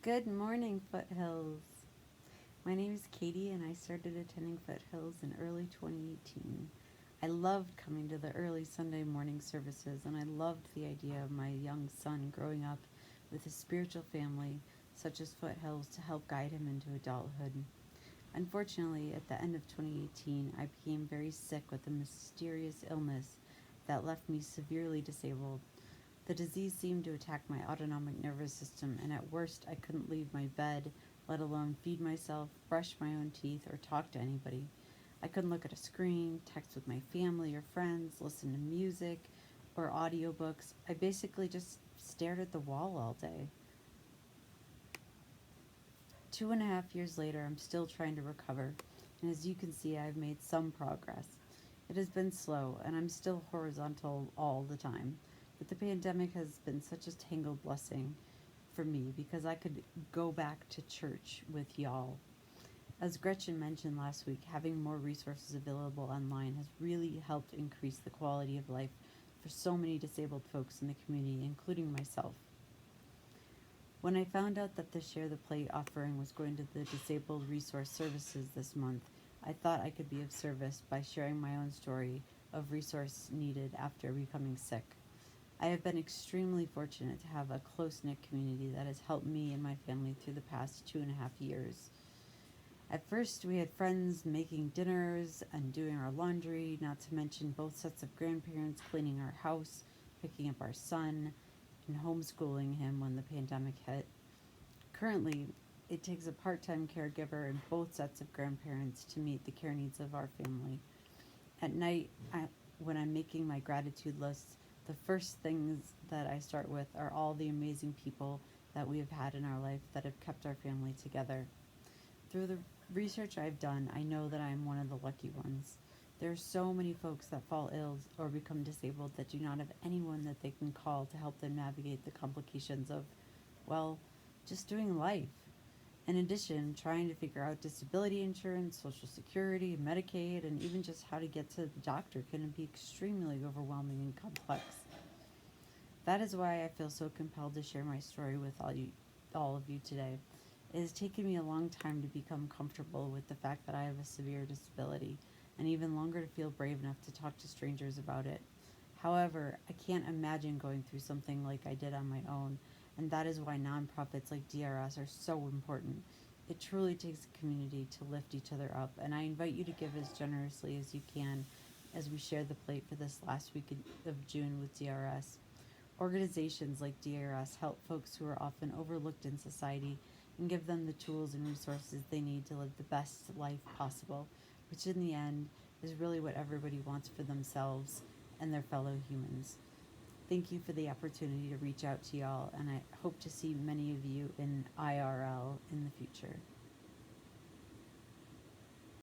Good morning, Foothills. My name is Katie, and I started attending Foothills in early 2018. I loved coming to the early Sunday morning services, and I loved the idea of my young son growing up with a spiritual family such as Foothills to help guide him into adulthood. Unfortunately, at the end of 2018, I became very sick with a mysterious illness that left me severely disabled. The disease seemed to attack my autonomic nervous system, and at worst, I couldn't leave my bed, let alone feed myself, brush my own teeth, or talk to anybody. I couldn't look at a screen, text with my family or friends, listen to music or audiobooks. I basically just stared at the wall all day. 2.5 years later, I'm still trying to recover, and as you can see, I've made some progress. It has been slow, and I'm still horizontal all the time, but the pandemic has been such a tangled blessing for me because I could go back to church with y'all. As Gretchen mentioned last week, having more resources available online has really helped increase the quality of life for so many disabled folks in the community, including myself. When I found out that the Share the Plate offering was going to the Disabled Resource Services this month, I thought I could be of service by sharing my own story of resource needed after becoming sick. I have been extremely fortunate to have a close knit community that has helped me and my family through the past 2.5 years. At first, we had friends making dinners and doing our laundry, not to mention both sets of grandparents cleaning our house, picking up our son, and homeschooling him when the pandemic hit. Currently, it takes a part time caregiver and both sets of grandparents to meet the care needs of our family. At night, when I'm making my gratitude lists, the first things that I start with are all the amazing people that we have had in our life that have kept our family together. Through the research I've done, I know that I am one of the lucky ones. There are so many folks that fall ill or become disabled that do not have anyone that they can call to help them navigate the complications of, well, just doing life. In addition, trying to figure out disability insurance, Social Security, Medicaid, and even just how to get to the doctor can be extremely overwhelming and complex. That is why I feel so compelled to share my story with all of you today. It has taken me a long time to become comfortable with the fact that I have a severe disability, and even longer to feel brave enough to talk to strangers about it. However, I can't imagine going through something like I did on my own, and that is why nonprofits like DRS are so important. It truly takes a community to lift each other up, and I invite you to give as generously as you can as we share the plate for this last week of June with DRS. Organizations like DRS help folks who are often overlooked in society and give them the tools and resources they need to live the best life possible, which in the end is really what everybody wants for themselves and their fellow humans. Thank you for the opportunity to reach out to y'all, and I hope to see many of you in IRL in the future.